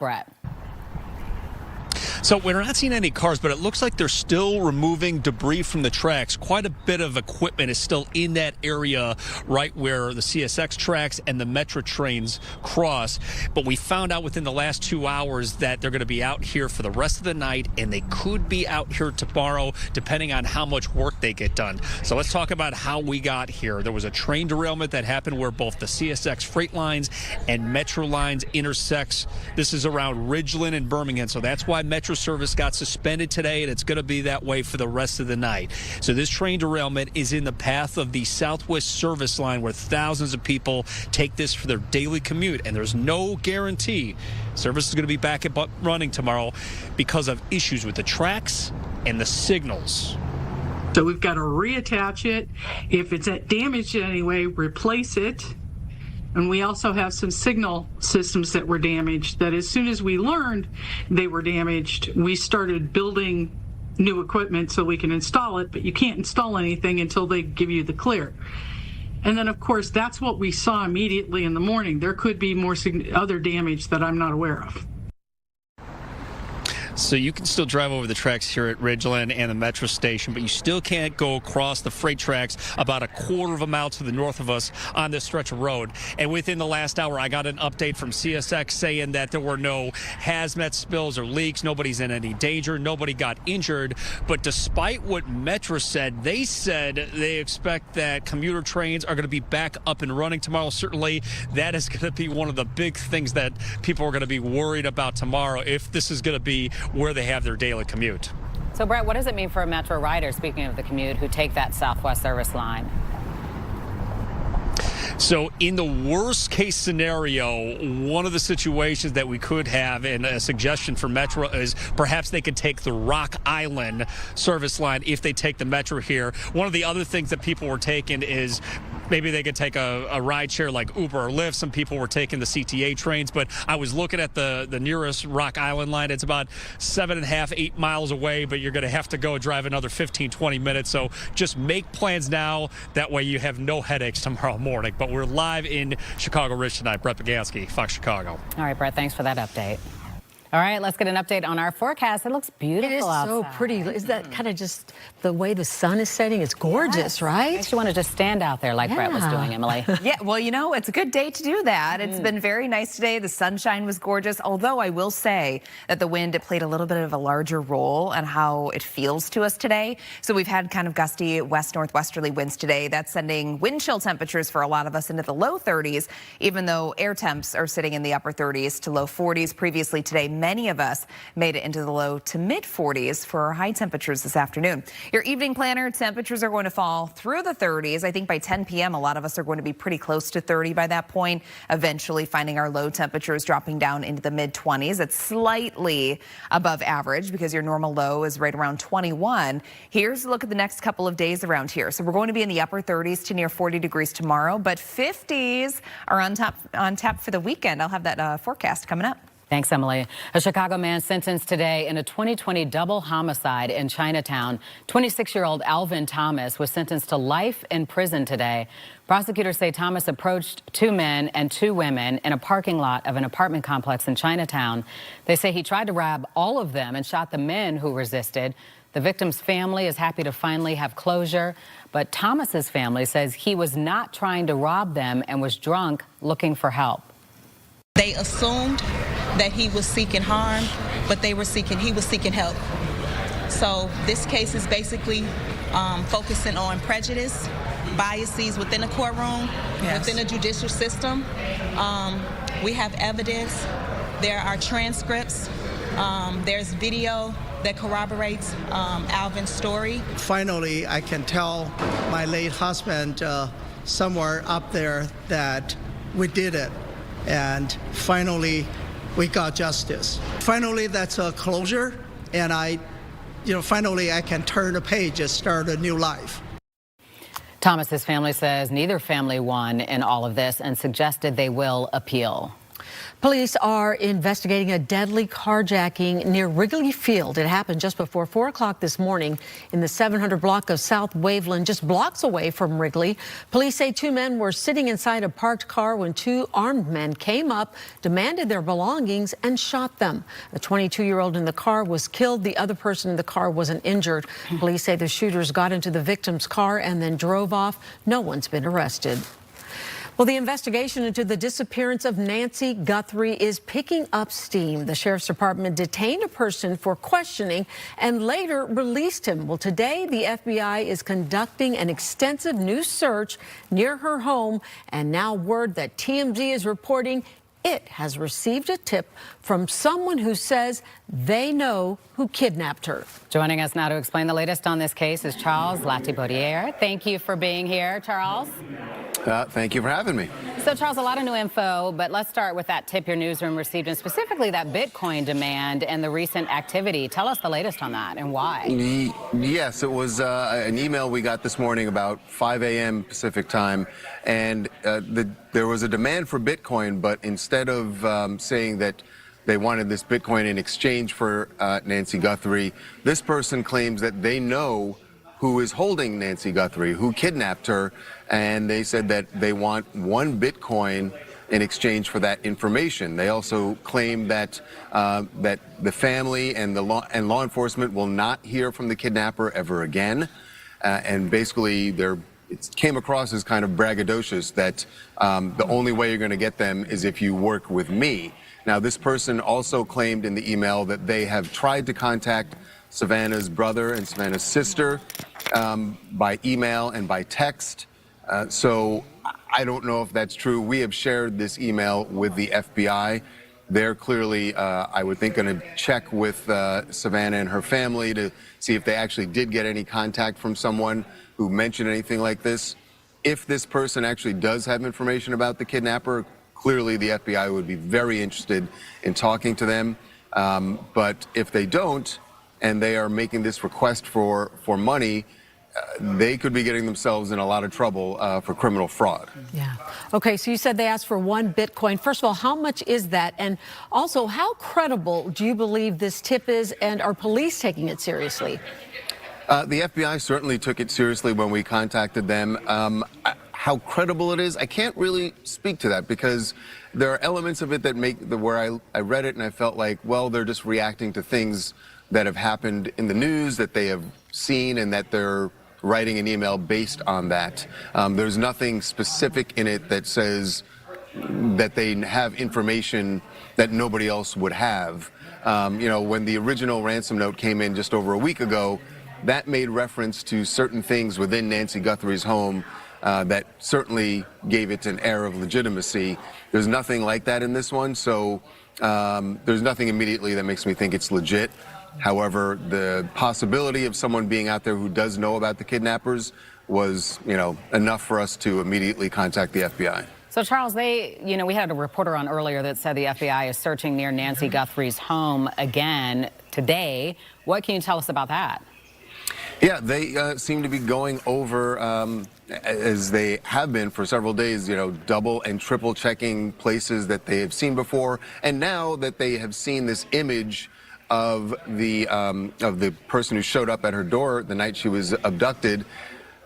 Brett. So we're not seeing any cars, but it looks like they're still removing debris from the tracks. Quite a bit of equipment is still in that area right where the CSX tracks and the Metro trains cross. But we found out within the last 2 hours that they're going to be out here for the rest of the night, and they could be out here tomorrow depending on how much work they get done. So let's talk about how we got here. There was a train derailment that happened where both the CSX freight lines and Metro lines intersects. This is around Ridgeland and Birmingham, so that's why Metro service got suspended today, and it's going to be that way for the rest of the night. So this train derailment is in the path of the Southwest service line where thousands of people take this for their daily commute, and there's no guarantee service is going to be back up running tomorrow because of issues with the tracks and the signals. So we've got to reattach it. If it's damaged in any way, replace it. And we also have some signal systems that were damaged that as soon as we learned they were damaged, we started building new equipment so we can install it, but you can't install anything until they give you the clear. And then, of course, that's what we saw immediately in the morning. There could be more other damage that I'm not aware of. So you can still drive over the tracks here at Ridgeland and the Metro station, but you still can't go across the freight tracks about a quarter of a mile to the north of us on this stretch of road. And within the last hour, I got an update from CSX saying that there were no hazmat spills or leaks. Nobody's in any danger. Nobody got injured. But despite what Metro said, they expect that commuter trains are going to be back up and running tomorrow. Certainly, that is going to be one of the big things that people are going to be worried about tomorrow if this is going to be where they have their daily commute. So, Brett, what does it mean for a Metro rider, speaking of the commute, who take that Southwest service line? So in the worst case scenario, one of the situations that we could have, and a suggestion for Metro, is perhaps they could take the Rock Island service line if they take the Metro here. One of the other things that people were taking is maybe they could take a ride share like Uber or Lyft. Some people were taking the CTA trains, but I was looking at the nearest Rock Island line. It's about 7.5, 8 miles away, but you're going to have to go drive another 15, 20 minutes. So just make plans now. That way you have no headaches tomorrow morning. But we're live in Chicago Ridge tonight. Brett Bagansky, Fox Chicago. All right, Brett, thanks for that update. All right, let's get an update on our forecast. It looks beautiful. It is outside. so pretty. Is that kind of just the way the sun is setting? It's gorgeous, right? Makes you want to just stand out there like Brett was doing, Emily. Yeah, well, you know, it's a good day to do that. It's been very nice today. The sunshine was gorgeous, although I will say that the wind, it played a little bit of a larger role in how it feels to us today. So we've had kind of gusty west-northwesterly winds today. That's sending wind chill temperatures for a lot of us into the low 30s, even though air temps are sitting in the upper 30s to low 40s. Previously today, many of us made it into the low to mid 40s for our high temperatures this afternoon. Your evening planner, temperatures are going to fall through the 30s. I think by 10 p.m. a lot of us are going to be pretty close to 30 by that point, eventually finding our low temperatures dropping down into the mid 20s. It's slightly above average because your normal low is right around 21. Here's a look at the next couple of days around here. So we're going to be in the upper 30s to near 40 degrees tomorrow, but 50s are on tap for the weekend. I'll have that forecast coming up. Thanks, Emily. A Chicago man sentenced today in a 2020 double homicide in Chinatown. 26-year-old Alvin Thomas was sentenced to life in prison today. Prosecutors say Thomas approached 2 men and 2 women in a parking lot of an apartment complex in Chinatown. They say he tried to rob all of them and shot the men who resisted. The victim's family is happy to finally have closure, but Thomas's family says he was not trying to rob them and was drunk looking for help. They assumed that he was seeking harm, but he was seeking help. So this case is basically focusing on prejudice, biases within the courtroom, within the judicial system. We have evidence. There are transcripts. There's video that corroborates Alvin's story. Finally, I can tell my late husband somewhere up there that we did it. And finally, we got justice. Finally, that's a closure, and finally I can turn the page and start a new life. Thomas's family says neither family won in all of this and suggested they will appeal. Police are investigating a deadly carjacking near Wrigley Field. It happened just before 4 o'clock this morning in the 700 block of South Waveland, just blocks away from Wrigley. Police say 2 men were sitting inside a parked car when 2 armed men came up, demanded their belongings, and shot them. The 22-year-old in the car was killed. The other person in the car wasn't injured. Police say the shooters got into the victim's car and then drove off. No one's been arrested. Well, the investigation into the disappearance of Nancy Guthrie is picking up steam. The sheriff's department detained a person for questioning and later released him. Well, today the FBI is conducting an extensive new search near her home, and now word that TMZ is reporting it has received a tip from someone who says they know who kidnapped her. Joining us now to explain the latest on this case is Charles Latibaudiere. Thank you for being here, Charles. Thank you for having me. So, Charles, a lot of new info, but let's start with that tip your newsroom received, and specifically that Bitcoin demand and the recent activity. Tell us the latest on that and why. Yes, it was an email we got this morning about 5 a.m. Pacific time, and there was a demand for Bitcoin, but instead of saying that they wanted this Bitcoin in exchange for Nancy Guthrie, this person claims that they know who is holding Nancy Guthrie, who kidnapped her, and they said that they want 1 Bitcoin in exchange for that information. They also claim that that the family and law enforcement will not hear from the kidnapper ever again, and basically it came across as kind of braggadocious that the only way you're going to get them is if you work with me. Now, this person also claimed in the email that they have tried to contact Savannah's brother and Savannah's sister by email and by text. So I don't know if that's true. We have shared this email with the FBI. They're clearly, I would think, going to check with Savannah and her family to see if they actually did get any contact from someone who mentioned anything like this. If this person actually does have information about the kidnapper, clearly the FBI would be very interested in talking to them. But if they don't, and they are making this request for money, they could be getting themselves in a lot of trouble for criminal fraud. Yeah. Okay, so you said they asked for 1 Bitcoin. First of all, how much is that? And also, how credible do you believe this tip is, and are police taking it seriously? The FBI certainly took it seriously when we contacted them. How credible it is, I can't really speak to that, because there are elements of it that where I read it and I felt like, well, they're just reacting to things that have happened in the news that they have seen, and that they're writing an email based on that. There's nothing specific in it that says that they have information that nobody else would have. You know, when the original ransom note came in just over a week ago, that made reference to certain things within Nancy Guthrie's home that certainly gave it an air of legitimacy. There's nothing like that in this one, so there's nothing immediately that makes me think it's legit. However, the possibility of someone being out there who does know about the kidnappers was, enough for us to immediately contact the FBI. So, Charles, we had a reporter on earlier that said the FBI is searching near Nancy Guthrie's home again today. What can you tell us about that? Yeah, they seem to be going over, as they have been for several days, double and triple checking places that they have seen before. And now that they have seen this image of the person who showed up at her door the night she was abducted,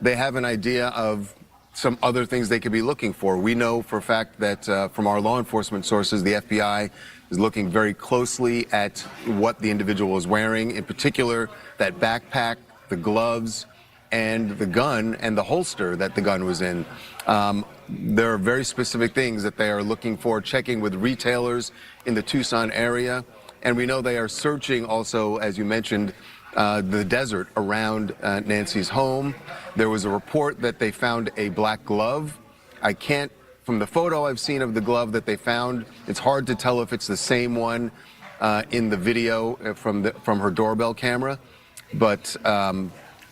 they have an idea of some other things they could be looking for. We know for a fact that from our law enforcement sources, the FBI is looking very closely at what the individual was wearing, in particular that backpack, the gloves, and the gun and the holster that the gun was in. There are very specific things that they are looking for, checking with retailers in the Tucson area. And we know they are searching also, as you mentioned, the desert around Nancy's home. There was a report that they found a black glove. From the photo I've seen of the glove that they found, it's hard to tell if it's the same one in the video from her doorbell camera. But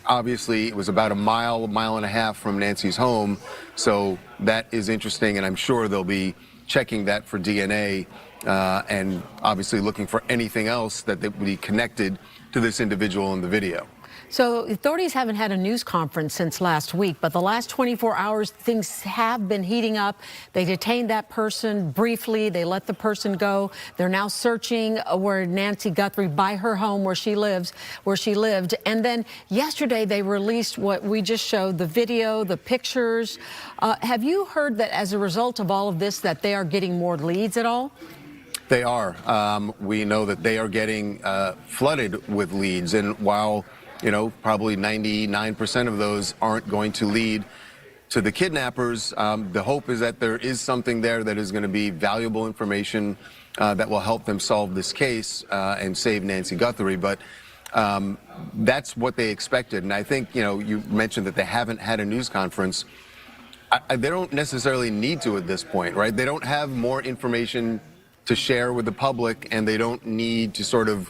obviously it was about a mile and a half from Nancy's home. So that is interesting, and I'm sure they'll be checking that for DNA and obviously looking for anything else that would be connected to this individual in the video. So authorities haven't had a news conference since last week, but the last 24 hours, things have been heating up. They detained that person briefly. They let the person go. They're now searching where Nancy Guthrie, by her home where she lived. And then yesterday they released what we just showed, the video, the pictures. Have you heard that as a result of all of this that they are getting more leads at all? They are. We know that they are getting flooded with leads, and while probably 99% of those aren't going to lead to the kidnappers, the hope is that there is something there that is going to be valuable information that will help them solve this case and save Nancy Guthrie. But that's what they expected. And I think, you mentioned that they haven't had a news conference. They don't necessarily need to at this point, right? They don't have more information to share with the public, and they don't need to sort of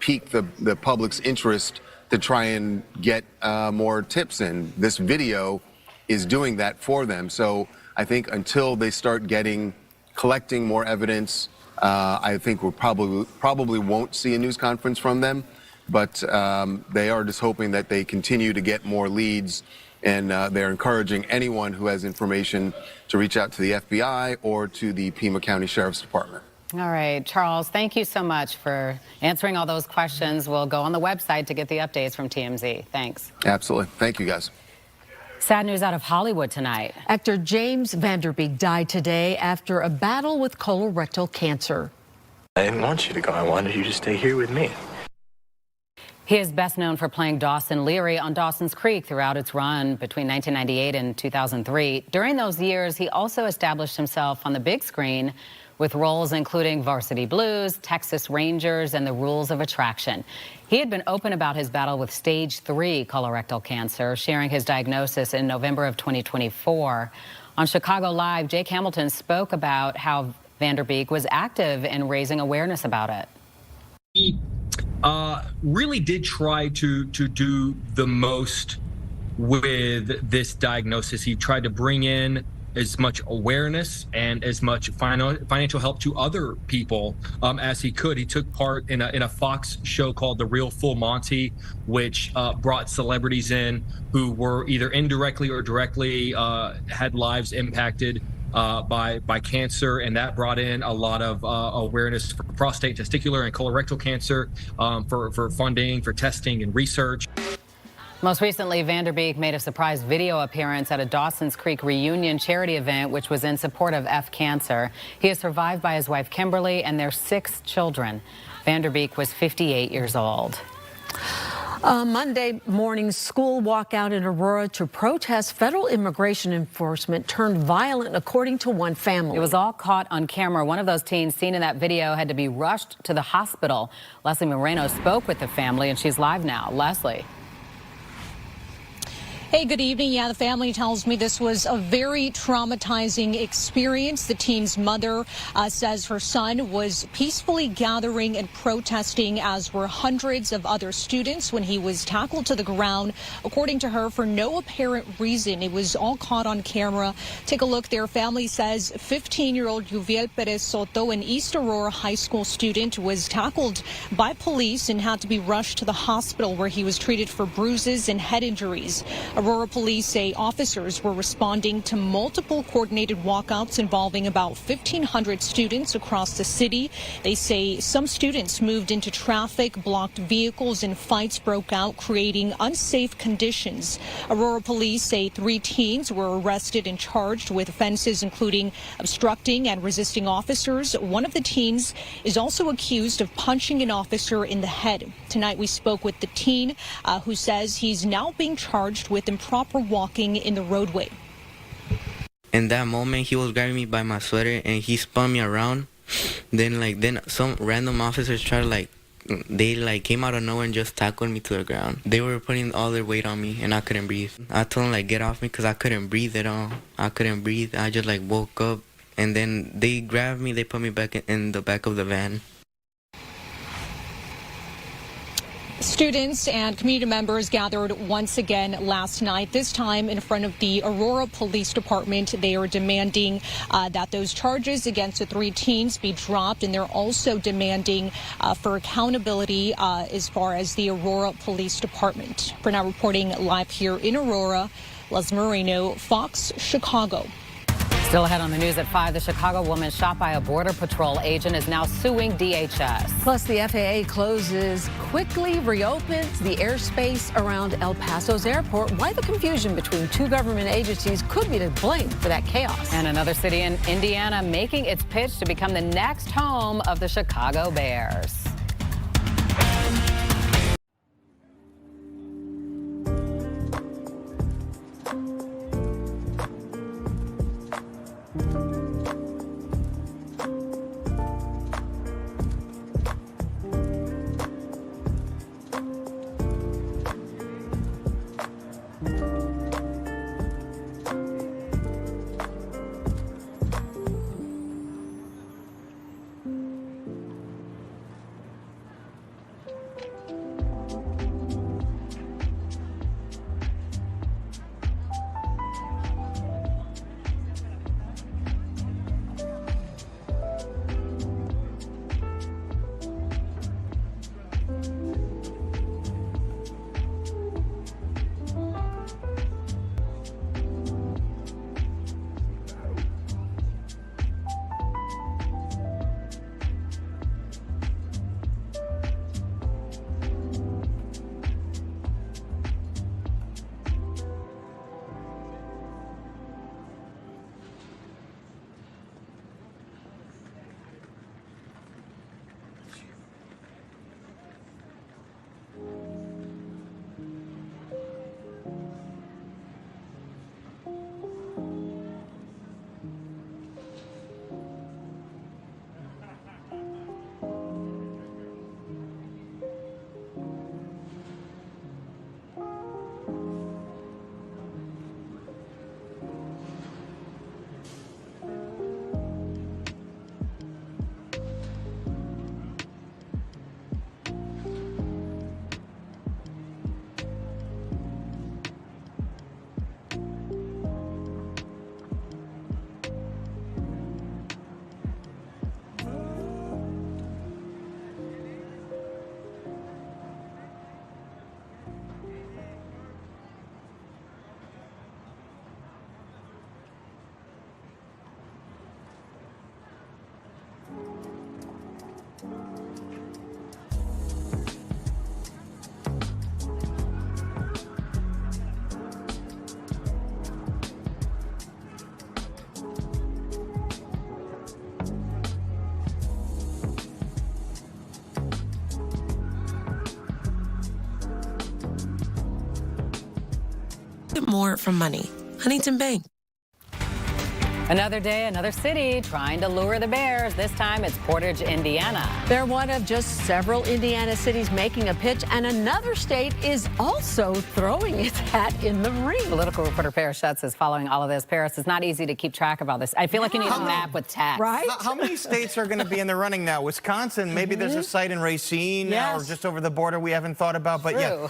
pique the public's interest to try and get more tips in. This video is doing that for them. So I think until they start collecting more evidence, I think we'll probably won't see a news conference from them. But they are just hoping that they continue to get more leads, and they're encouraging anyone who has information to reach out to the FBI or to the Pima County Sheriff's Department. All right, Charles, thank you so much for answering all those questions. We'll go on the website to get the updates from TMZ. Thanks. Absolutely. Thank you, guys. Sad news out of Hollywood tonight. Actor James Vanderbeek died today after a battle with colorectal cancer. I didn't want you to go. I wanted you to stay here with me. He is best known for playing Dawson Leary on Dawson's Creek throughout its run between 1998 and 2003. During those years, he also established himself on the big screen with roles including Varsity Blues, Texas Rangers, and The Rules of Attraction. He had been open about his battle with stage 3 colorectal cancer, sharing his diagnosis in November of 2024. On Chicago Live, Jake Hamilton spoke about how Vanderbeek was active in raising awareness about it. He really did try to do the most with this diagnosis. He tried to bring in as much awareness and as much financial help to other people as he could. He took part in a Fox show called The Real Full Monty, which brought celebrities in who were either indirectly or directly had lives impacted by cancer, and that brought in a lot of awareness for prostate, testicular, and colorectal cancer, for funding, for testing and research. Most recently, Vanderbeek made a surprise video appearance at a Dawson's Creek reunion charity event, which was in support of cancer. He is survived by his wife, Kimberly, and their 6 children. Vanderbeek was 58 years old. Monday morning school walkout in Aurora to protest federal immigration enforcement turned violent, according to one family. It was all caught on camera. One of those teens seen in that video had to be rushed to the hospital. Leslie Moreno spoke with the family, and she's live now. Leslie. Hey, good evening. Yeah, the family tells me this was a very traumatizing experience. The teen's mother says her son was peacefully gathering and protesting, as were hundreds of other students, when he was tackled to the ground, according to her, for no apparent reason. It was all caught on camera. Take a look. Their family says 15-year-old Yuviel Perez Soto, an East Aurora high school student, was tackled by police and had to be rushed to the hospital, where he was treated for bruises and head injuries. Aurora police say officers were responding to multiple coordinated walkouts involving about 1,500 students across the city. They say some students moved into traffic, blocked vehicles, and fights broke out, creating unsafe conditions. Aurora police say 3 teens were arrested and charged with offenses including obstructing and resisting officers. One of the teens is also accused of punching an officer in the head. Tonight we spoke with the teen who says he's now being charged with improper walking in the roadway. In that moment, he was grabbing me by my sweater and he spun me around. Then some random officers tried to they came out of nowhere and just tackled me to the ground. They were putting all their weight on me and I couldn't breathe. I told them get off me because I couldn't breathe at all. I couldn't breathe. I just woke up, and then they grabbed me. They put me back in the back of the van. Students and community members gathered once again last night, this time in front of the Aurora Police Department. They are demanding that those charges against the 3 teens be dropped, and they're also demanding for accountability as far as the Aurora Police Department. For now, reporting live here in Aurora, Les Moreno, Fox, Chicago. Still ahead on the news at 5, the Chicago woman shot by a Border Patrol agent is now suing DHS. Plus, the FAA quickly reopens the airspace around El Paso's airport. Why the confusion between 2 government agencies could be to blame for that chaos. And another city in Indiana making its pitch to become the next home of the Chicago Bears. More from money. Huntington Bank. Another day, another city trying to lure the Bears. This time it's Portage, Indiana. They're one of just several Indiana cities making a pitch, and another state is also throwing its hat in the ring. Political reporter Paris Schutz is following all of this. Paris, it's not easy to keep track of all this. I feel like you need a map with text. Right? How many states are going to be in the running now? Wisconsin, maybe there's a site in Racine or just over the border we haven't thought about. But yeah,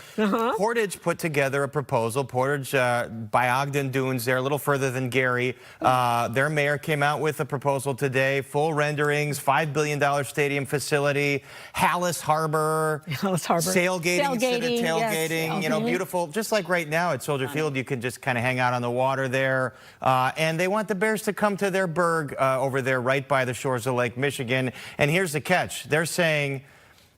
Portage put together a proposal. Portage by Ogden Dunes, they're a little further than Gary. Their mayor came out with a proposal today, full renderings, $5 billion stadium facility, Hallis Harbor, sailgating instead of tailgating, yes. you know, beautiful. Just like right now at Soldier Field, you can just kind of hang out on the water there. And they want the Bears to come to their burg over there right by the shores of Lake Michigan. And here's the catch. They're saying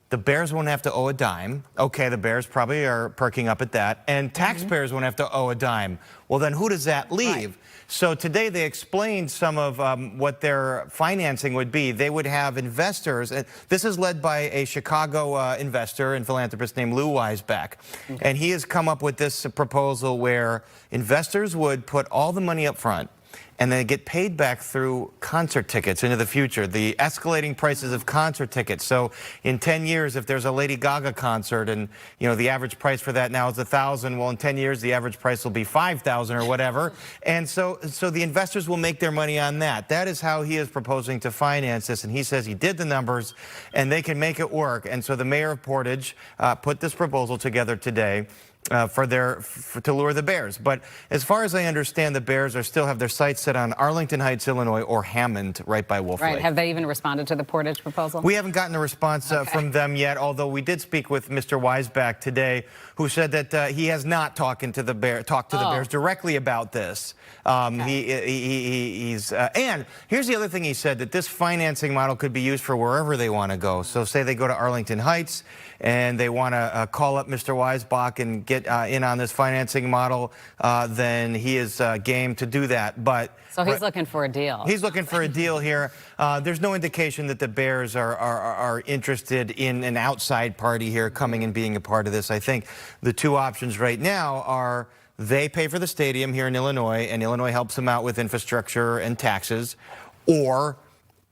the Bears won't have to owe a dime. Okay, the Bears probably are perking up at that. And taxpayers won't have to owe a dime. Well, then who does that leave? Right. So today they explained some of what their financing would be. They would have investors. This is led by a Chicago investor and philanthropist named Lou Weisbach. And he has come up with this proposal where investors would put all the money up front. and they get paid back through concert tickets into the future, the escalating prices of concert tickets. So in 10 years, if there's a Lady Gaga concert and, you know, the average price for that now is $1,000, well, in 10 years, the average price will be $5,000 or whatever. And so the investors will make their money on that. That is how he is proposing to finance this. And he says he did the numbers and they can make it work. And so the mayor of Portage put this proposal together today. To lure the Bears. But as far as I understand, the Bears still have their sights set on Arlington Heights, Illinois, or Hammond, right by Wolf Lake. Right. Have they even responded to the Portage proposal? We haven't gotten a response from them yet, although we did speak with Mr. Weisbach today, who said that he has not talked to the Bears directly about this. And here's the other thing he said, that this financing model could be used for wherever they want to go. So say they go to Arlington Heights and they want to call up Mr. Weisbach and get in on this financing model, then he is game to do that. So he's looking for a deal. He's looking for a deal here. There's no indication that the Bears are interested in an outside party here coming and being a part of this. I think the two options right now are they pay for the stadium here in Illinois, and Illinois helps them out with infrastructure and taxes, or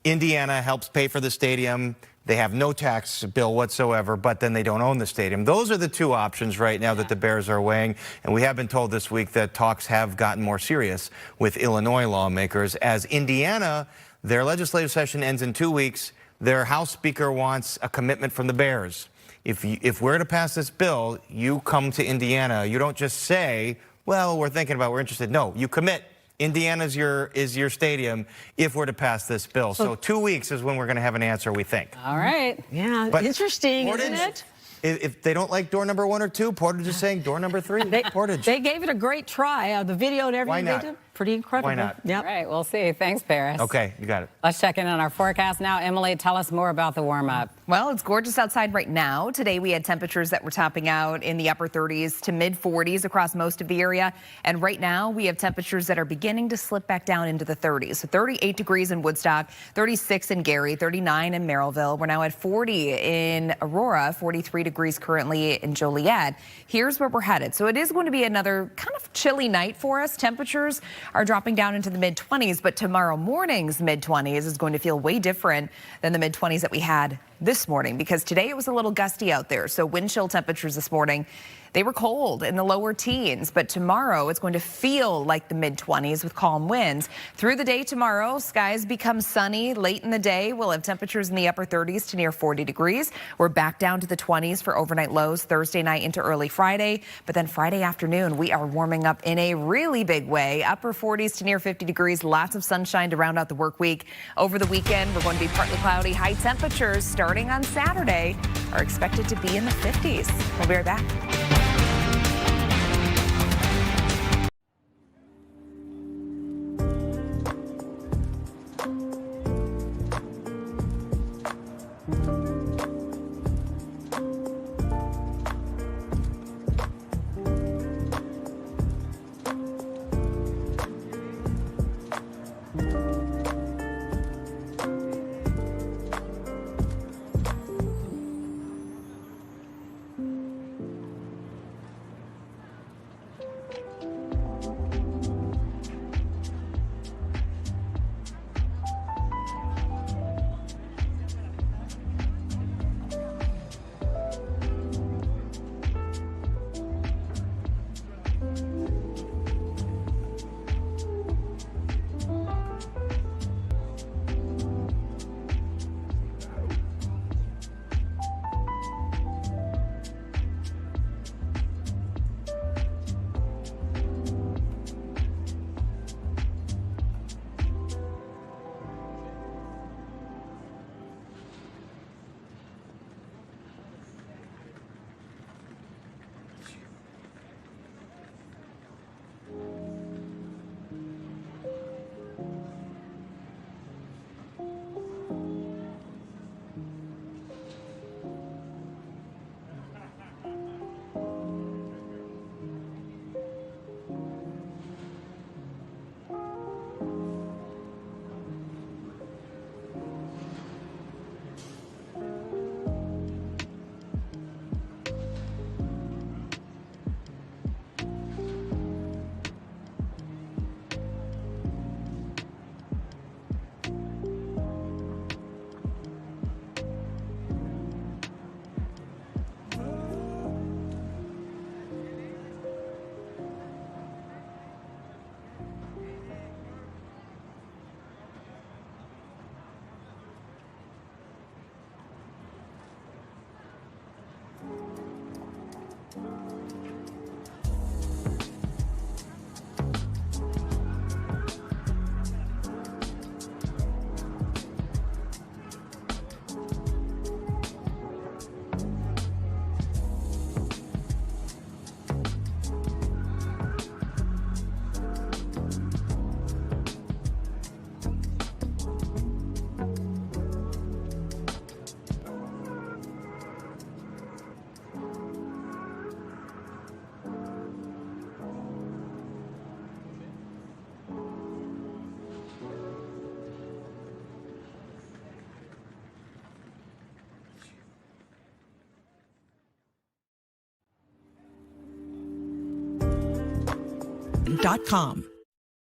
Indiana helps pay for the stadium. They have no tax bill whatsoever, but then they don't own the stadium. Those are the two options right now that the Bears are weighing. And we have been told this week that talks have gotten more serious with Illinois lawmakers, as Indiana, their legislative session ends in 2 weeks. Their House Speaker wants a commitment from the Bears. If we're to pass this bill, you come to Indiana. You don't just say, well, we're thinking about it, we're interested. No, you commit. Indiana is your stadium if we're to pass this bill. So 2 weeks is when we're going to have an answer, we think. All right. Yeah, but interesting, isn't it? If they don't like door number 1 or 2, Portage is saying door number 3. Portage. They gave it a great try. The video and everything they did, pretty incredible. Why not? Yep. All right, we'll see. Thanks, Paris. Okay, you got it. Let's check in on our forecast now. Emily, tell us more about the warm-up. Well, it's gorgeous outside right now. Today we had temperatures that were topping out in the upper 30s to mid 40s across most of the area. And right now we have temperatures that are beginning to slip back down into the 30s. So 38 degrees in Woodstock, 36 in Gary, 39 in Merrillville. We're now at 40 in Aurora, 43 degrees currently in Joliet. Here's where we're headed. So it is going to be another kind of chilly night for us. Temperatures are dropping down into the mid 20s, but tomorrow morning's mid 20s is going to feel way different than the mid 20s that we had this morning, because today it was a little gusty out there. So wind chill temperatures this morning, they were cold in the lower teens, but tomorrow it's going to feel like the mid 20s with calm winds. Through the day tomorrow, skies become sunny. Late in the day, we'll have temperatures in the upper 30s to near 40 degrees. We're back down to the 20s for overnight lows Thursday night into early Friday. But then Friday afternoon, we are warming up in a really big way. Upper 40s to near 50 degrees. Lots of sunshine to round out the work week. Over the weekend, we're going to be partly cloudy. High temperatures starting on Saturday are expected to be in the 50s. We'll be right back. Chicagoland.com.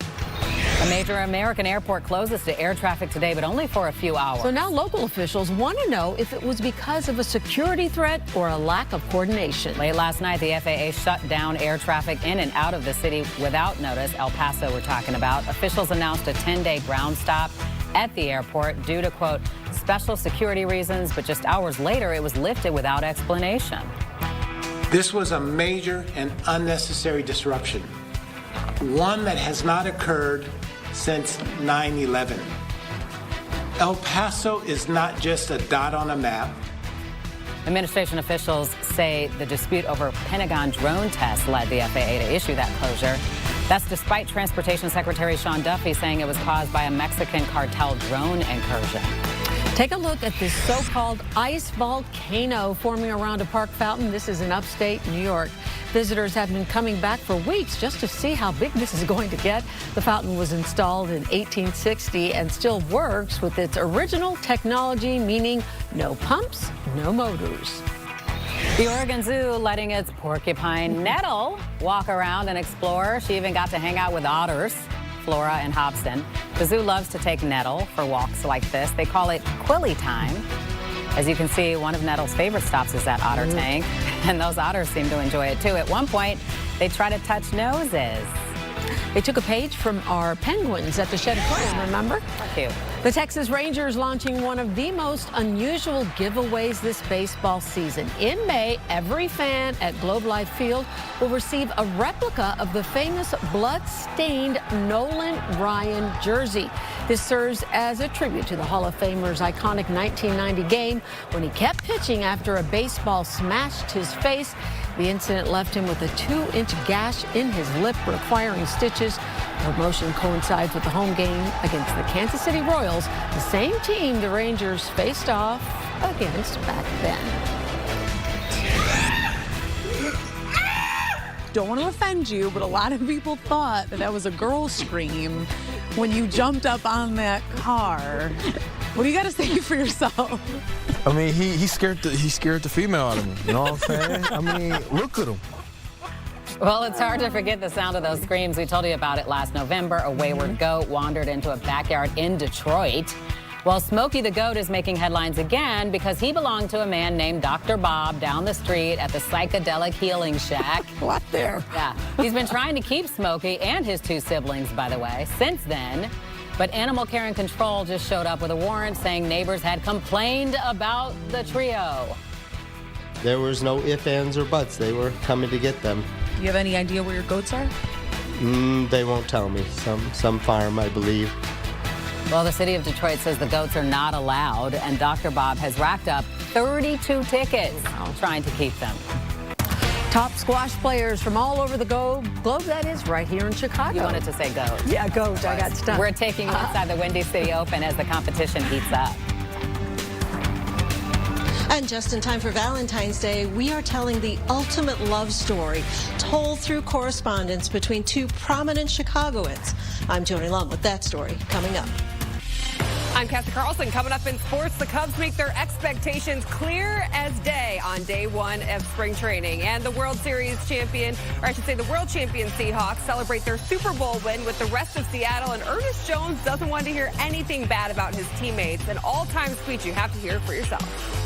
A major American airport closes to air traffic today, but only for a few hours. So now local officials want to know if it was because of a security threat or a lack of coordination. Late last night, the FAA shut down air traffic in and out of the city without notice. El Paso, we're talking about. Officials announced a 10-day ground stop at the airport due to, quote, special security reasons, but just hours later, it was lifted without explanation. This was a major and unnecessary disruption, one that has not occurred since 9/11. El Paso is not just a dot on a map. Administration officials say the dispute over Pentagon drone tests led the FAA to issue that closure. That's despite Transportation Secretary Sean Duffy saying it was caused by a Mexican cartel drone incursion. Take a look at this so-called ice volcano forming around a park fountain. This is in upstate New York. Visitors have been coming back for weeks just to see how big this is going to get. The fountain was installed in 1860 and still works with its original technology, meaning no pumps, no motors. The Oregon Zoo letting its porcupine Nettle walk around and explore. She even got to hang out with otters, Flora and Hobson. The zoo loves to take Nettle for walks like this. They call it Quilly time. As you can see, one of Nettle's favorite stops is that otter tank, and those otters seem to enjoy it too. At one point, they try to touch noses. They took a page from our penguins at the Shed Aquarium, remember? Cute. The Texas Rangers launching one of the most unusual giveaways this baseball season. In May, every fan at Globe Life Field will receive a replica of the famous blood-stained Nolan Ryan jersey. This serves as a tribute to the Hall of Famer's iconic 1990 game when he kept pitching after a baseball smashed his face. The incident left him with a 2-inch gash in his lip, requiring stitches. The promotion coincides with the home game against the Kansas City Royals, the same team the Rangers faced off against back then. Don't want to offend you, but a lot of people thought that was a girl scream when you jumped up on that car. What do you got to say for yourself? I mean, he scared the female out of me. You know what I'm saying? I mean, look at him. Well, it's hard to forget the sound of those screams. We told you about it last November. A wayward goat wandered into a backyard in Detroit. Well, Smokey the Goat is making headlines again because he belonged to a man named Dr. Bob down the street at the Psychedelic Healing Shack. What there? Yeah. He's been trying to keep Smokey and his 2 siblings, by the way, since then. But Animal Care and Control just showed up with a warrant saying neighbors had complained about the trio. There was no ifs, ands, or buts. They were coming to get them. Do you have any idea where your goats are? They won't tell me. Some farm, I believe. Well, the city of Detroit says the goats are not allowed, and Dr. Bob has racked up 32 tickets trying to keep them. Top squash players from all over the globe, that is, right here in Chicago. You wanted to say goat. Yeah, goat. I got stuck. We're taking you inside the Windy City Open as the competition heats up. And just in time for Valentine's Day, we are telling the ultimate love story told through correspondence between 2 prominent Chicagoans. I'm Joni Lum with that story coming up. I'm Cassie Carlson. Coming up in sports, the Cubs make their expectations clear as day on day 1 of spring training. And the World Series champion, or I should say the world champion Seahawks, celebrate their Super Bowl win with the rest of Seattle. And Ernest Jones doesn't want to hear anything bad about his teammates. An all-time speech you have to hear for yourself.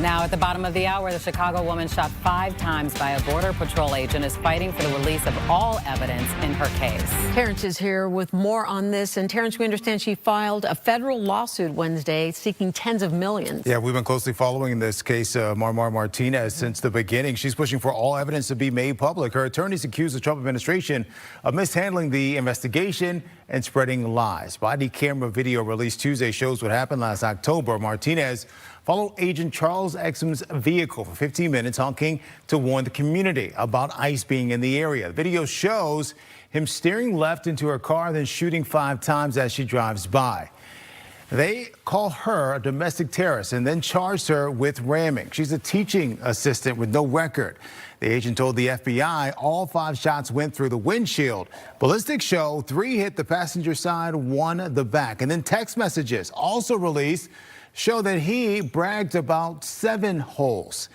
Now, at the bottom of the hour, the Chicago woman shot 5 times by a Border Patrol agent is fighting for the release of all evidence in her case. Terrence is here with more on this. And Terrence, we understand she filed a federal lawsuit Wednesday seeking tens of millions. Yeah, we've been closely following this case, Marmar Martinez, since the beginning. She's pushing for all evidence to be made public. Her attorneys accuse the Trump administration of mishandling the investigation and spreading lies. Body camera video released Tuesday shows what happened last October. Martinez followed Agent Charles Exum's vehicle for 15 minutes, honking to warn the community about ICE being in the area. The video shows him steering left into her car, then shooting 5 times as she drives by. They call her a domestic terrorist and then charged her with ramming. She's a teaching assistant with no record. The agent told the FBI all 5 shots went through the windshield. Ballistics show 3 hit the passenger side, 1 the back. And then text messages also released show that he bragged about 7 holes.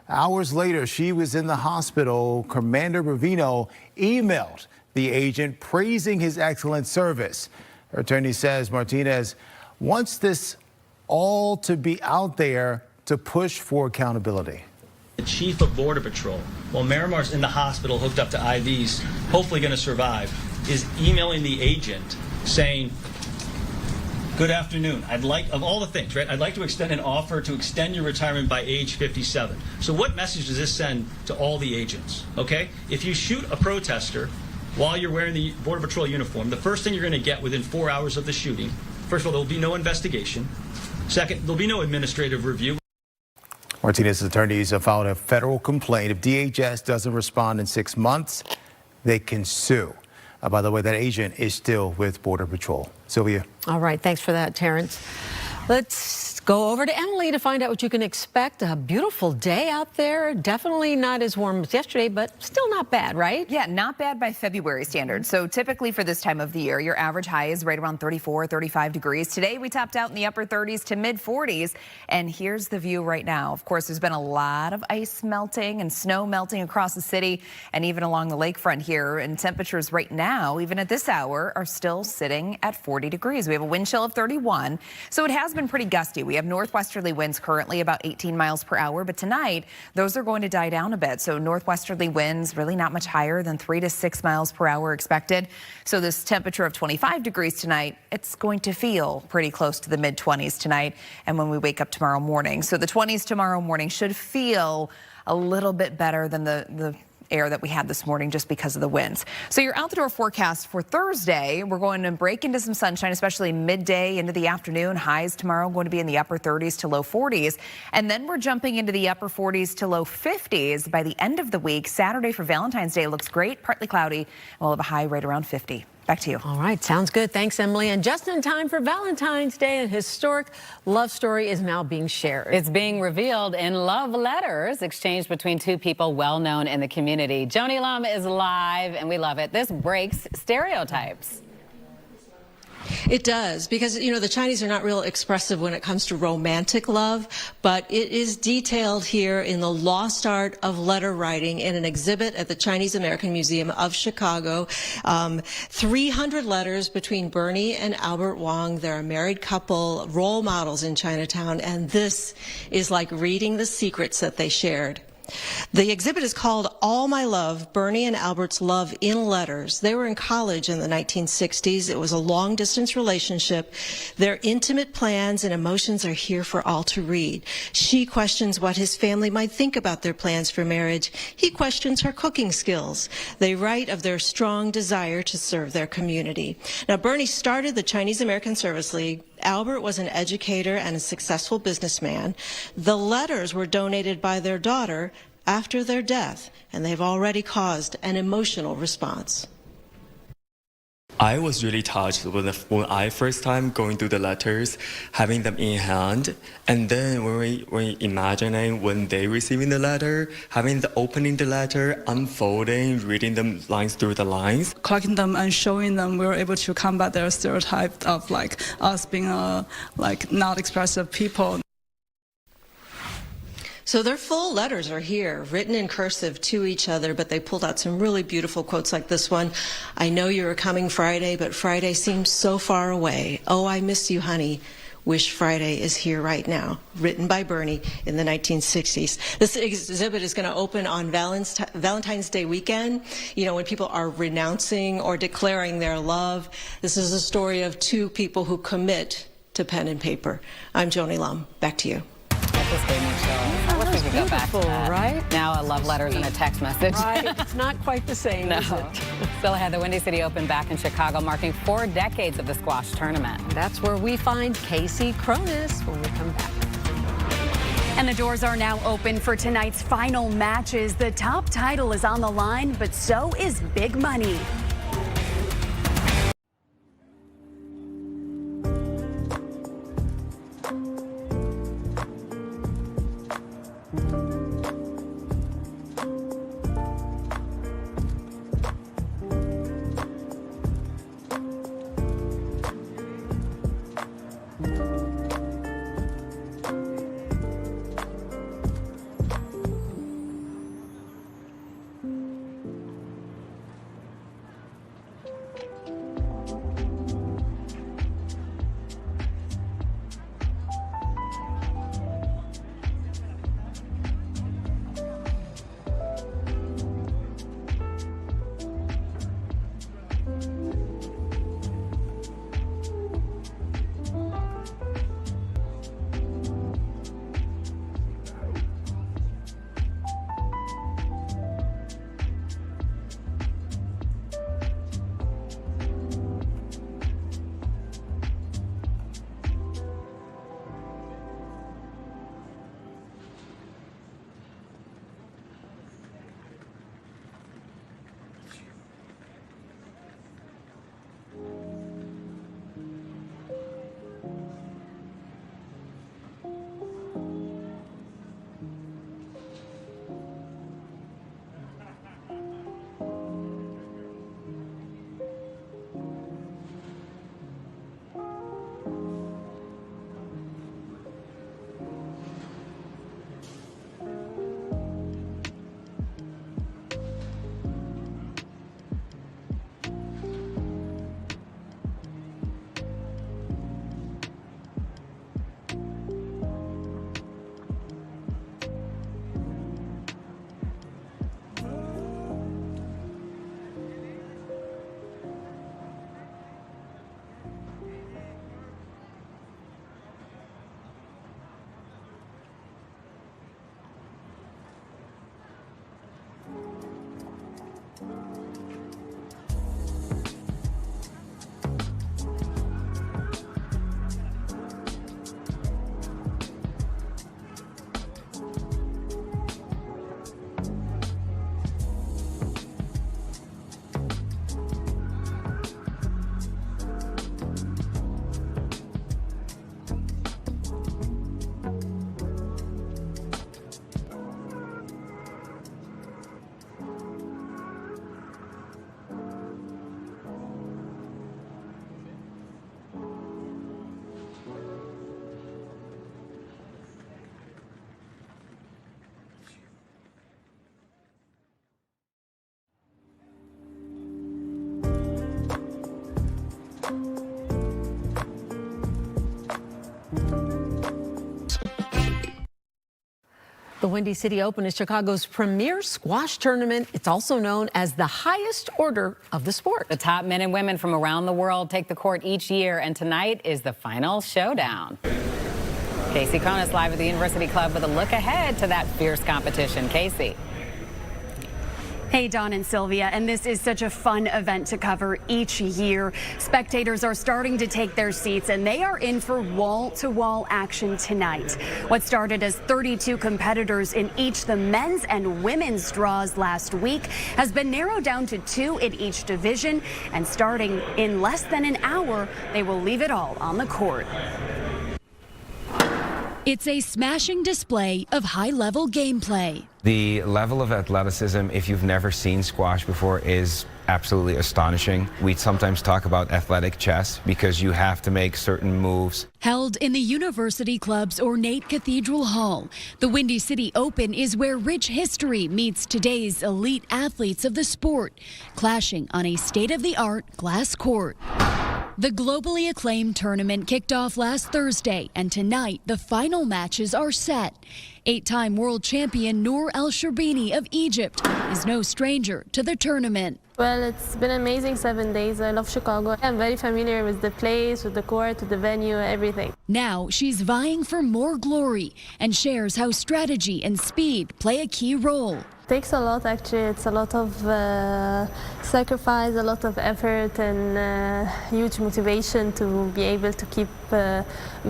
Hours later, she was in the hospital. Commander Ravino emailed the agent praising his excellent service. Her attorney says Martinez wants this all to be out there to push for accountability. The chief of Border Patrol, while Marimar's in the hospital hooked up to IVs, hopefully going to survive, is emailing the agent saying, "Good afternoon. I'd like, of all the things, right? I'd like to extend an offer to extend your retirement by age 57. So what message does this send to all the agents? Okay? If you shoot a protester while you're wearing the Border Patrol uniform, the first thing you're going to get within 4 hours of the shooting, first of all, there'll be no investigation. Second, there'll be no administrative review. Martinez's attorneys have filed a federal complaint. If DHS doesn't respond in 6 months, they can sue. By the way, that agent is still with Border Patrol. Sylvia. All right. Thanks for that, Terrence. Let's go over to Emily to find out what you can expect. A beautiful day out there. Definitely not as warm as yesterday, but still not bad, right? Yeah, not bad by February standards. So typically for this time of the year, your average high is right around 34, 35 degrees. Today we topped out in the upper 30s to mid 40s. And here's the view right now. Of course, there's been a lot of ice melting and snow melting across the city and even along the lakefront here. And temperatures right now, even at this hour, are still sitting at 40 degrees. We have a wind chill of 31. So it has been pretty gusty. We have northwesterly winds currently about 18 miles per hour, but tonight those are going to die down a bit. So northwesterly winds really not much higher than 3 to 6 miles per hour expected. So this temperature of 25 degrees tonight, it's going to feel pretty close to the mid 20s tonight and when we wake up tomorrow morning. So the 20s tomorrow morning should feel a little bit better than the air that we had this morning just because of the winds. So your out the door forecast for Thursday, we're going to break into some sunshine, especially midday into the afternoon. Highs tomorrow going to be in the upper 30s to low 40s. And then we're jumping into the upper 40s to low 50s by the end of the week. Saturday for Valentine's Day looks great, partly cloudy. We'll have a high right around 50. Back to you. All right. Sounds good. Thanks, Emily. And just in time for Valentine's Day, a historic love story is now being shared. It's being revealed in love letters exchanged between 2 people well known in the community. Joni Lum is live, and we love it. This breaks stereotypes. It does, because, you know, the Chinese are not real expressive when it comes to romantic love, but it is detailed here in the lost art of letter writing in an exhibit at the Chinese American Museum of Chicago. 300 letters between Bernie and Albert Wong. They're a married couple, role models in Chinatown, and this is like reading the secrets that they shared. The exhibit is called All My Love, Bernie and Albert's Love in Letters. They were in college in the 1960s. It was a long-distance relationship. Their intimate plans and emotions are here for all to read. She questions what his family might think about their plans for marriage. He questions her cooking skills. They write of their strong desire to serve their community. Now, Bernie started the Chinese American Service League. Albert was an educator and a successful businessman. The letters were donated by their daughter after their death, and they've already caused an emotional response. I was really touched when I first time going through the letters, having them in hand, and then when we imagining when they receiving the letter, having the opening the letter, unfolding, reading them lines through the lines. Collecting them and showing them, we were able to combat their stereotype of like us being not expressive people. So their full letters are here, written in cursive to each other, but they pulled out some really beautiful quotes like this one. I know you were coming Friday, but Friday seems so far away. Oh, I miss you, honey. Wish Friday is here right now, written by Bernie in the 1960s. This exhibit is going to open on Valentine's Day weekend, you know, when people are renouncing or declaring their love. This is a story of two people who commit to pen and paper. I'm Joni Lum. Back to you. This gave me chills. I wish we could go back to that. Right? Now a love letter and a text message. Right. It's not quite the same, No. is it? Still ahead, the Windy City Open back in Chicago, marking 4 decades of the squash tournament. That's where we find Casey Cronus when we come back. And the doors are now open for tonight's final matches. The top title is on the line, but so is big money. The Windy City Open is Chicago's premier squash tournament. It's also known as the highest order of the sport. The top men and women from around the world take the court each year, and tonight is the final showdown. Casey Cronus live at the University Club with a look ahead to that fierce competition. Casey. Hey, Don and Sylvia, and this is such a fun event to cover each year. Spectators are starting to take their seats, and they are in for wall-to-wall action tonight. What started as 32 competitors in each the men's and women's draws last week has been narrowed down to 2 in each division, and starting in less than an hour, they will leave it all on the court. It's a smashing display of high-level gameplay. The level of athleticism, if you've never seen squash before, is absolutely astonishing. We sometimes talk about athletic chess because you have to make certain moves. Held in the University Club's ornate Cathedral Hall, the Windy City Open is where rich history meets today's elite athletes of the sport, clashing on a state-of-the-art glass court. The globally acclaimed tournament kicked off last Thursday, and tonight the final matches are set. 8-time world champion Noor El Sherbini of Egypt is no stranger to the tournament. Well, it's been an amazing 7 days. I love Chicago. I'm very familiar with the place, with the court, with the venue, everything. Now she's vying for more glory and shares how strategy and speed play a key role. Takes a lot, actually. It's a lot of sacrifice, a lot of effort, and huge motivation to be able to keep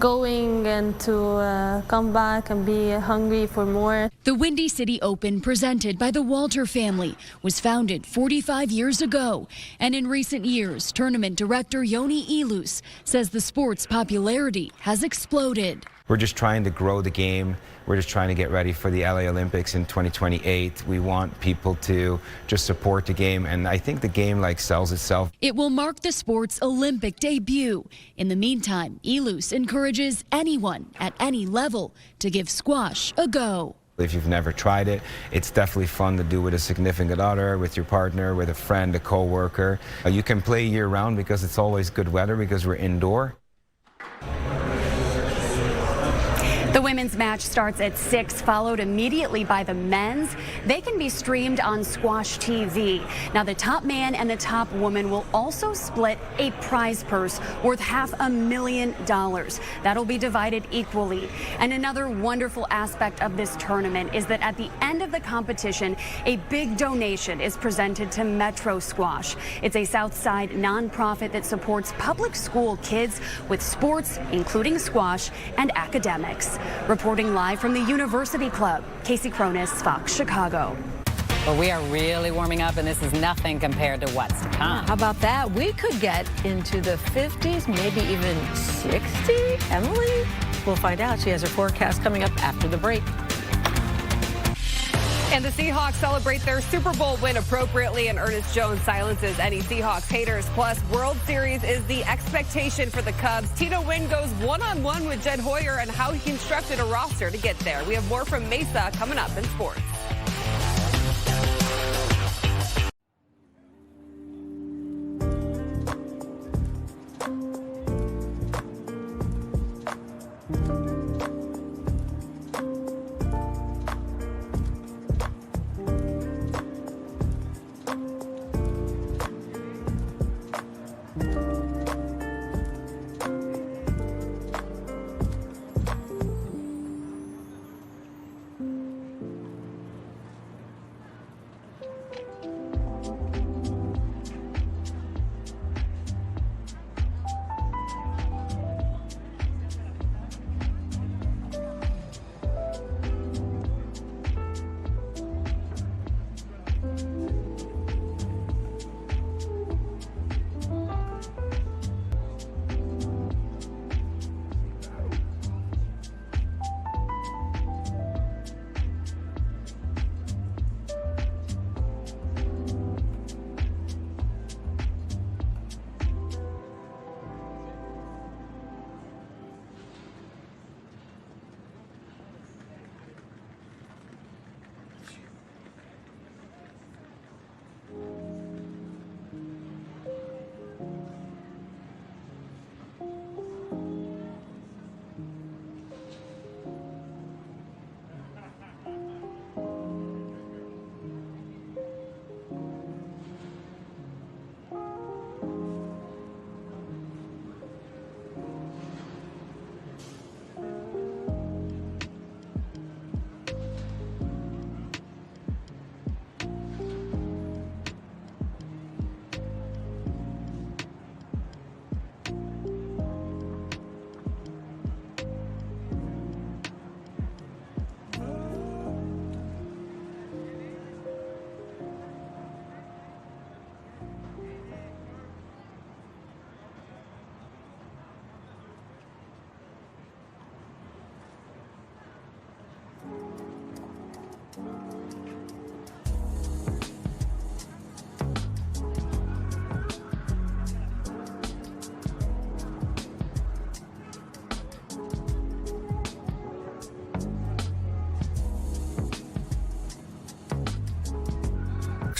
going and to come back and be hungry for more. The Windy City Open, presented by the Walter family, was founded 45 years ago. And in recent years, tournament director Yoni Ilus says the sport's popularity has exploded. We're just trying to grow the game. We're just trying to get ready for the LA Olympics in 2028. We want people to just support the game, and I think the game sells itself. It will mark the sport's Olympic debut. In the meantime, Ilus encourages anyone at any level to give squash a go. If you've never tried it, it's definitely fun to do with a significant other, with your partner, with a friend, a co-worker. You can play year-round because it's always good weather because we're indoor. The women's match starts at 6, followed immediately by the men's. They can be streamed on Squash TV. Now, the top man and the top woman will also split a prize purse worth $500,000. That'll be divided equally. And another wonderful aspect of this tournament is that at the end of the competition, a big donation is presented to Metro Squash. It's a Southside nonprofit that supports public school kids with sports, including squash and academics. Reporting live from the University Club, Casey Cronus, Fox Chicago. Well, we are really warming up, and this is nothing compared to what's to come. How about that? We could get into the 50s, maybe even 60. Emily? We'll find out. She has her forecast coming up after the break. And the Seahawks celebrate their Super Bowl win appropriately, and Ernest Jones silences any Seahawks haters. Plus, World Series is the expectation for the Cubs. Tito Wynn goes one-on-one with Jed Hoyer and how he constructed a roster to get there. We have more from Mesa coming up in sports.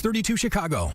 .32 Chicago.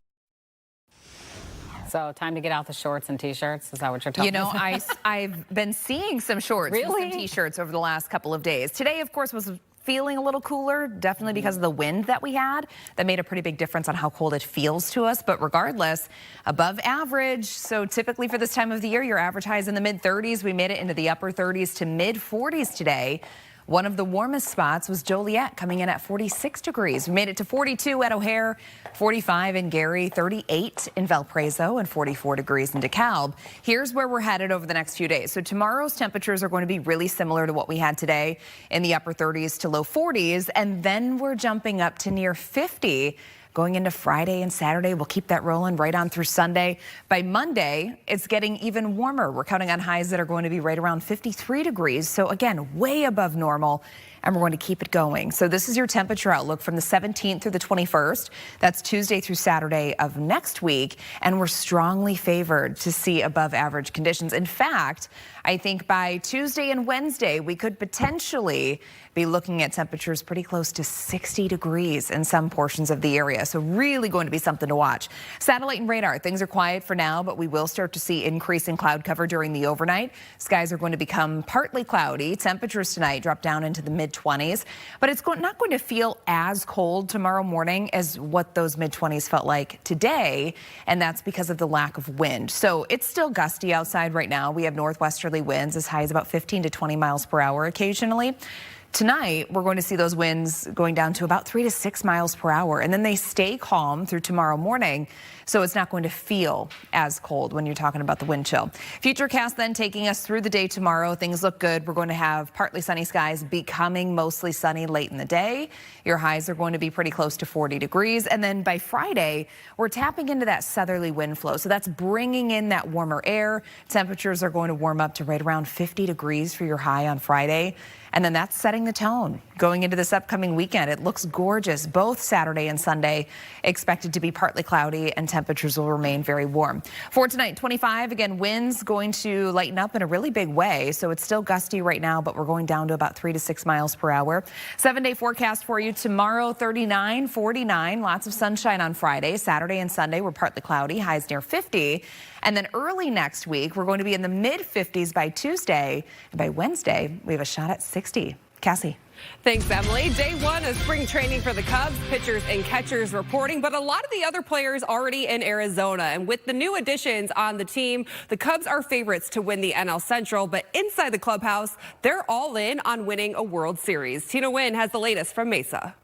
So time to get out the shorts and T-shirts? Is that what you're talking about? You know, I've been seeing some shorts and Really? some T-shirts over the last couple of days. Today, of course, was feeling a little cooler, definitely because of the wind that we had. That made a pretty big difference on how cold it feels to us. But regardless, above average. So typically for this time of the year, your average high is in the mid-30s. We made it into the upper 30s to mid-40s today. One of the warmest spots was Joliet, coming in at 46 degrees. We made it to 42 at O'Hare, 45 in Gary, 38 in Valparaiso, and 44 degrees in DeKalb. Here's where we're headed over the next few days. So tomorrow's temperatures are going to be really similar to what we had today, in the upper 30s to low 40s, and then we're jumping up to near 50. Going into Friday and Saturday, we'll keep that rolling right on through Sunday. By Monday, it's getting even warmer. We're counting on highs that are going to be right around 53 degrees. So again, way above normal. And we're going to keep it going. So this is your temperature outlook from the 17th through the 21st. That's Tuesday through Saturday of next week. And we're strongly favored to see above average conditions. In fact, I think by Tuesday and Wednesday, we could potentially be looking at temperatures pretty close to 60 degrees in some portions of the area. So really going to be something to watch. Satellite and radar, things are quiet for now, but we will start to see increasing cloud cover during the overnight. Skies are going to become partly cloudy. Temperatures tonight drop down into the mid-20s, but it's not going to feel as cold tomorrow morning as what those mid-20s felt like today, and that's because of the lack of wind. So it's still gusty outside right now. We have northwesterly winds as high as about 15 to 20 miles per hour occasionally. Tonight, we're going to see those winds going down to about 3 to 6 miles per hour, and then they stay calm through tomorrow morning, so it's not going to feel as cold when you're talking about the wind chill. Futurecast then taking us through the day tomorrow. Things look good. We're going to have partly sunny skies becoming mostly sunny late in the day. Your highs are going to be pretty close to 40 degrees, and then by Friday, we're tapping into that southerly wind flow, so that's bringing in that warmer air. Temperatures are going to warm up to right around 50 degrees for your high on Friday. And then that's setting the tone going into this upcoming weekend. It looks gorgeous. Both Saturday and Sunday expected to be partly cloudy, and temperatures will remain very warm. For tonight, 25. Again, winds going to lighten up in a really big way. So it's still gusty right now, but we're going down to about 3 to 6 miles per hour. 7-day forecast for you tomorrow, 39, 49. Lots of sunshine on Friday. Saturday and Sunday were partly cloudy, highs near 50. And then early next week, we're going to be in the mid-50s by Tuesday. And by Wednesday, we have a shot at 60. Cassie. Thanks, Emily. Day one of spring training for the Cubs, pitchers and catchers reporting, but a lot of the other players already in Arizona. And with the new additions on the team, the Cubs are favorites to win the NL Central, but inside the clubhouse, they're all in on winning a World Series. Tina Nguyen has the latest from Mesa.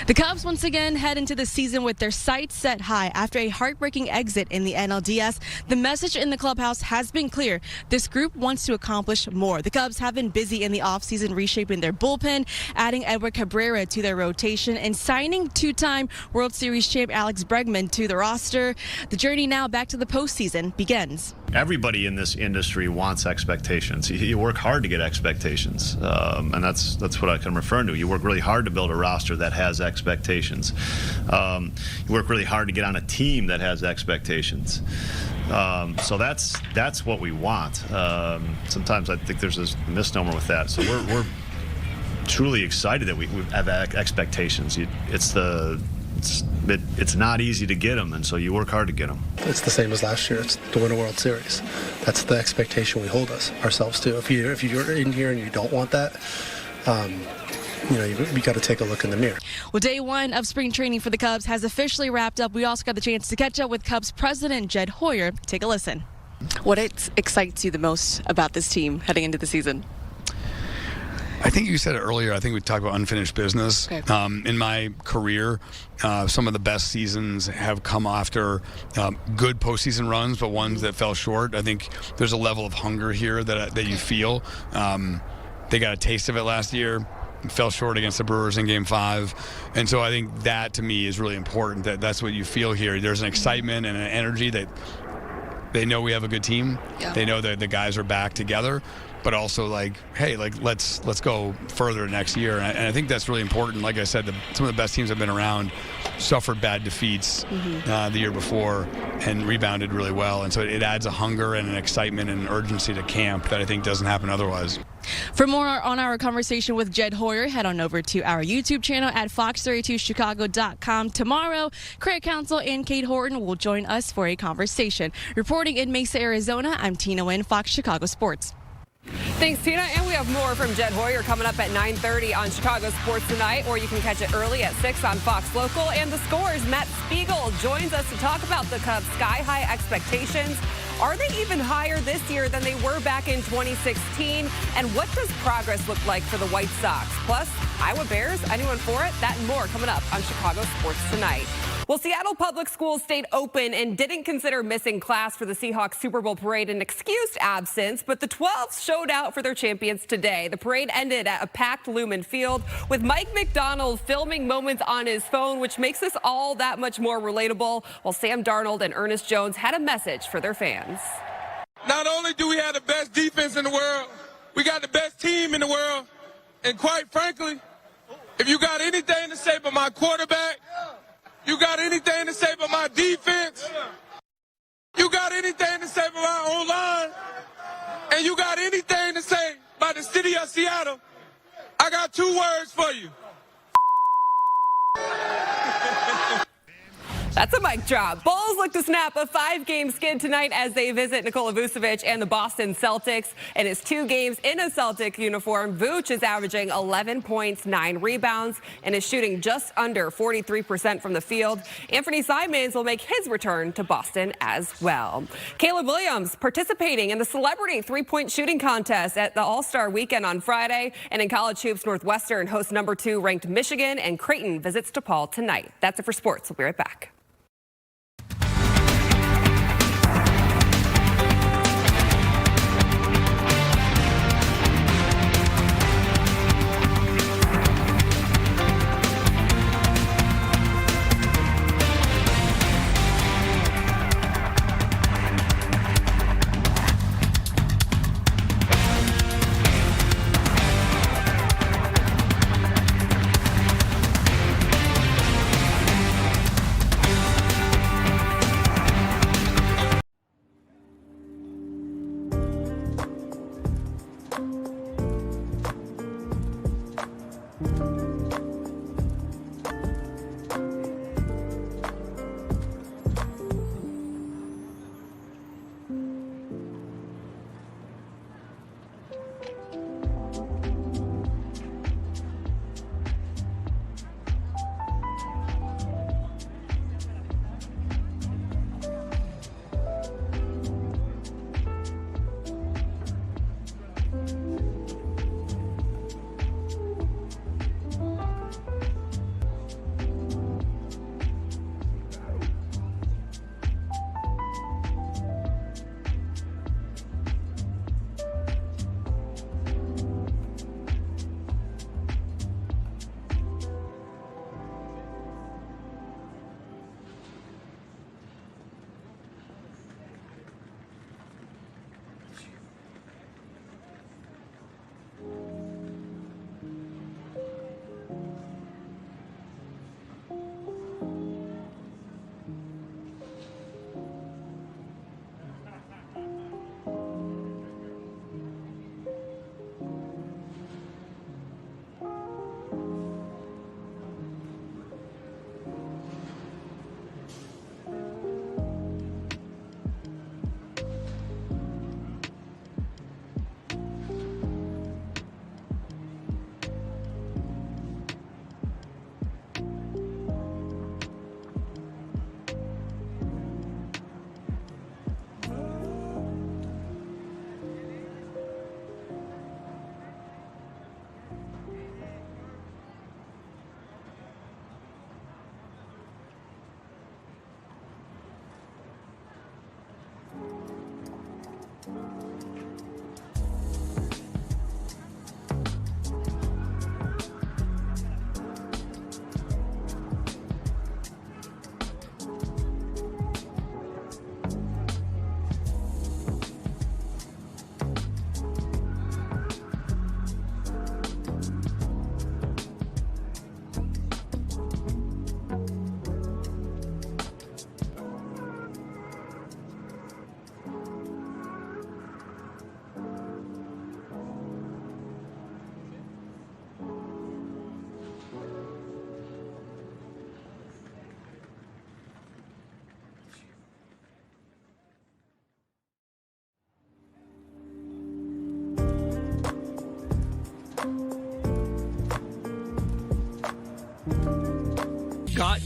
The Cubs once again head into the season with their sights set high after a heartbreaking exit in the NLDS. The message in the clubhouse has been clear. This group wants to accomplish more. The Cubs have been busy in the offseason reshaping their bullpen, adding Edward Cabrera to their rotation, and signing two-time World Series champ Alex Bregman to the roster. The journey now back to the postseason begins. Everybody in this industry wants expectations. You work hard to get expectations, and that's what I can refer to. You work really hard to build a roster that has expectations. You work really hard to get on a team that has expectations. So that's what we want. Sometimes I think there's this misnomer with that. So we're truly excited that we have expectations. It's not easy to get them, and so you work hard to get them. It's the same as last year. It's to win a World Series. That's the expectation we hold ourselves to. If you're in here and you don't want that, you got to take a look in the mirror. Well, day one of spring training for the Cubs has officially wrapped up. We also got the chance to catch up with Cubs president Jed Hoyer. Take a listen. What excites you the most about this team heading into the season? I think you said it earlier. I think we talked about unfinished business. Okay. In my career, some of the best seasons have come after good postseason runs, but ones that fell short. I think there's a level of hunger here that you feel. They got a taste of it last year. Fell short against the Brewers in Game 5. And so I think that, to me, is really important. That's what you feel here. There's an excitement and an energy that they know we have a good team. Yeah. They know that the guys are back together. but also like, hey, like let's go further next year. And I think that's really important. Like I said, some of the best teams have been around suffered bad defeats the year before and rebounded really well. And so it adds a hunger and an excitement and an urgency to camp that I think doesn't happen otherwise. For more on our conversation with Jed Hoyer, head on over to our YouTube channel at fox32chicago.com. Tomorrow, Craig Counsell and Kate Horton will join us for a conversation. Reporting in Mesa, Arizona, I'm Tina Nguyen, Fox Chicago Sports. Thanks, Tina. And we have more from Jed Hoyer coming up at 9:30 on Chicago Sports Tonight, or you can catch it early at 6 on Fox Local. And the Score's Matt Spiegel joins us to talk about the Cubs' sky-high expectations. Are they even higher this year than they were back in 2016? And what does progress look like for the White Sox? Plus, Iowa Bears, anyone for it? That and more coming up on Chicago Sports Tonight. Well, Seattle Public Schools stayed open and didn't consider missing class for the Seahawks Super Bowl parade an excused absence, but the 12s showed out for their champions today. The parade ended at a packed Lumen Field with Mike McDonald filming moments on his phone, which makes this all that much more relatable, while Sam Darnold and Ernest Jones had a message for their fans. Not only do we have the best defense in the world, we got the best team in the world, and quite frankly, if you got anything to say about my quarterback, you got anything to say about my defense, you got anything to say about my O-line, and you got anything to say about the city of Seattle, I got two words for you. That's a mic drop. Bulls look to snap a 5-game skid tonight as they visit Nikola Vucevic and the Boston Celtics. In his 2 games in a Celtic uniform, Vuce is averaging 11 points, 9 rebounds, and is shooting just under 43% from the field. Anthony Simons will make his return to Boston as well. Caleb Williams participating in the celebrity 3-point shooting contest at the All-Star Weekend on Friday. And in college hoops, Northwestern hosts number 2 ranked Michigan, and Creighton visits DePaul tonight. That's it for sports. We'll be right back.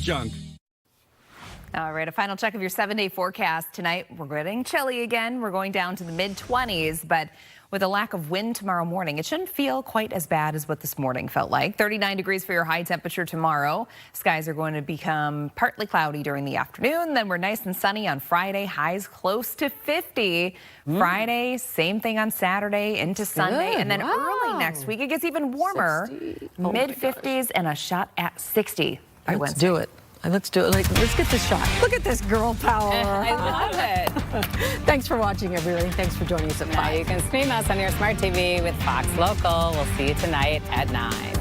junk. All right, a final check of your 7-day forecast. Tonight, we're getting chilly again. We're going down to the mid-20s, but with a lack of wind tomorrow morning, it shouldn't feel quite as bad as what this morning felt like. 39 degrees for your high temperature tomorrow. Skies are going to become partly cloudy during the afternoon. Then we're nice and sunny on Friday, highs close to 50. Friday, same thing on Saturday into Sunday. Good. And then early next week, it gets even warmer, mid-50s and a shot at 60 by Let's Wednesday. do it. Let's do it. Let's get this shot. Look at this girl power. I love it. Thanks for watching, everybody. Thanks for joining us at 5. You can stream us on your smart TV with Fox Local. We'll see you tonight at 9.